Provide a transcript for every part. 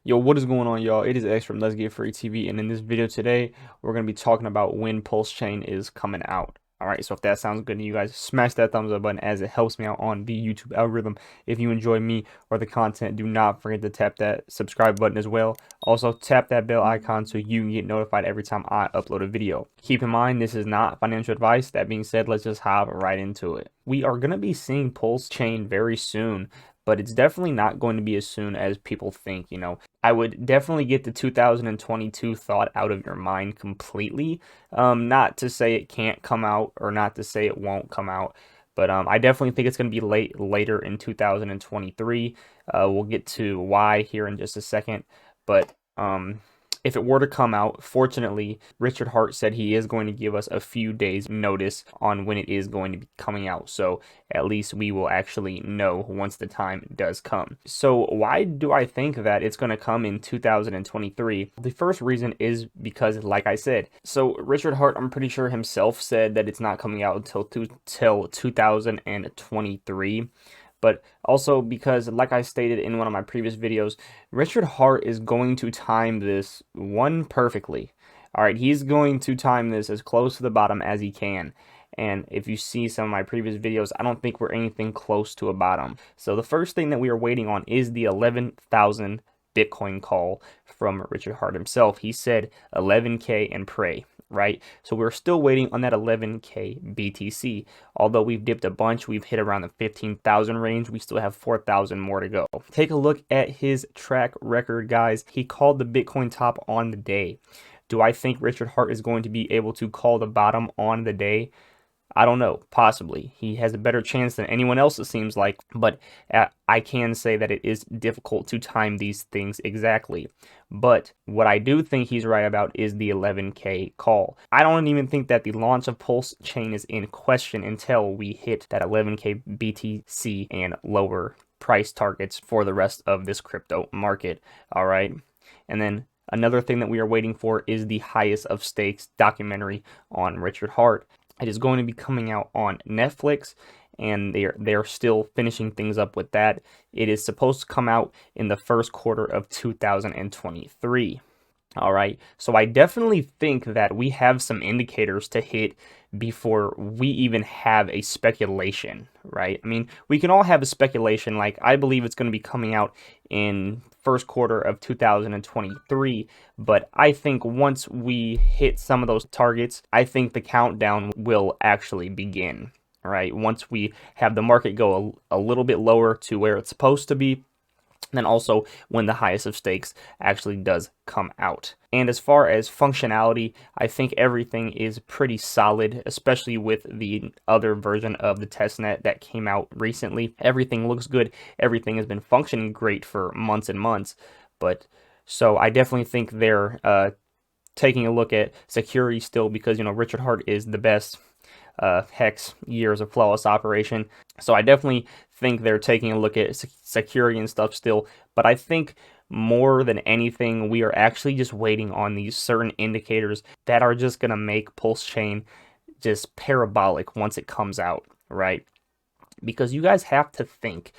Yo, what is going on, y'all? It is X from Let's Get Free TV, and in this video today, we're going to be talking about when PulseChain is coming out. Alright, so if that sounds good to you guys, smash that thumbs up button as it helps me out on the YouTube algorithm. If you enjoy me or the content, do not forget to tap that subscribe button as well. Also, tap that bell icon so you can get notified every time I upload a video. Keep in mind, this is not financial advice. That being said, let's just hop right into it. We are going to be seeing PulseChain very soon, but it's definitely not going to be as soon as people think. I would definitely get the 2022 thought out of your mind completely. Not to say it can't come out or not to say it won't come out, but I definitely think it's going to be later in 2023. We'll get to why here in just a second, but if it were to come out, fortunately, Richard Hart said he is going to give us a few days notice on when it is going to be coming out. So at least we will actually know once the time does come. So why do I think that it's going to come in 2023? The first reason is because, like I said, so Richard Hart, I'm pretty sure himself said that it's not coming out until 2023. But also because, like I stated in one of my previous videos, Richard Hart is going to time this one perfectly. All right, he's going to time this as close to the bottom as he can. And if you see some of my previous videos, I don't think we're anything close to a bottom. So the first thing that we are waiting on is the 11,000 Bitcoin call from Richard Hart himself. He said 11K and pray. Right? So we're still waiting on that 11K BTC. Although we've dipped a bunch, we've hit around the 15,000 range. We still have 4,000 more to go. Take a look at his track record, guys. He called the Bitcoin top on the day. Do I think Richard Hart is going to be able to call the bottom on the day? I don't know, possibly. He has a better chance than anyone else, it seems like, but I can say that it is difficult to time these things exactly. But what I do think he's right about is the 11K call. I don't even think that the launch of PulseChain is in question until we hit that 11K BTC and lower price targets for the rest of this crypto market, all right? And then another thing that we are waiting for is the highest of stakes documentary on Richard Hart. It is going to be coming out on Netflix, and they're still finishing things up with that. It is supposed to come out in the first quarter of 2023. All right, so I definitely think that we have some indicators to hit before we even have a speculation, right? I mean, we can all have a speculation, like I believe it's going to be coming out in first quarter of 2023, but I think once we hit some of those targets, I think the countdown will actually begin, right? Once we have the market go a little bit lower to where it's supposed to be, then also when the highest of stakes actually does come out. And as far as functionality, I think everything is pretty solid, especially with the other version of the testnet that came out recently. Everything looks good. Everything has been functioning great for months and months. But so I definitely think they're taking a look at security still, because Richard Hart is the best hex years of flawless operation. So I definitely think they're taking a look at security and stuff still, but I think more than anything, we are actually just waiting on these certain indicators that are just going to make PulseChain just parabolic once it comes out, right? Because you guys have to think,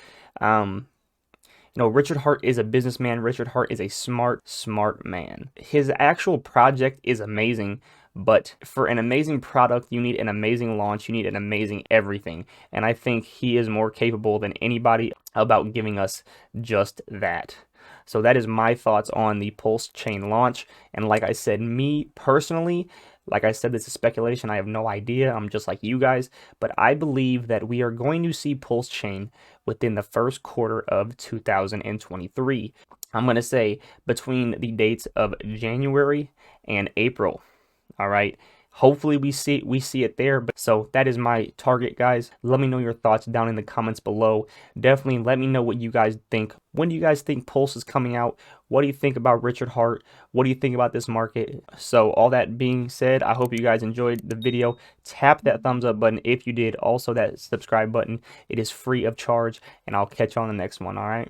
Richard Hart is a businessman. Richard Hart is a smart man. His actual project is amazing, but for an amazing product, you need an amazing launch, you need an amazing everything. And I think he is more capable than anybody about giving us just that. So that is my thoughts on the PulseChain launch. And like I said, me personally, like I said, this is speculation. I have no idea. I'm just like you guys. But I believe that we are going to see PulseChain within the first quarter of 2023. I'm going to say between the dates of January and April. All right. Hopefully we see it there. But so that is my target, guys. Let me know your thoughts down in the comments below. Definitely let me know what you guys think. When do you guys think Pulse is coming out? What do you think about Richard Hart? What do you think about this market? So all that being said, I hope you guys enjoyed the video. Tap that thumbs up button if you did. Also that subscribe button. It is free of charge, and I'll catch you on the next one. All right.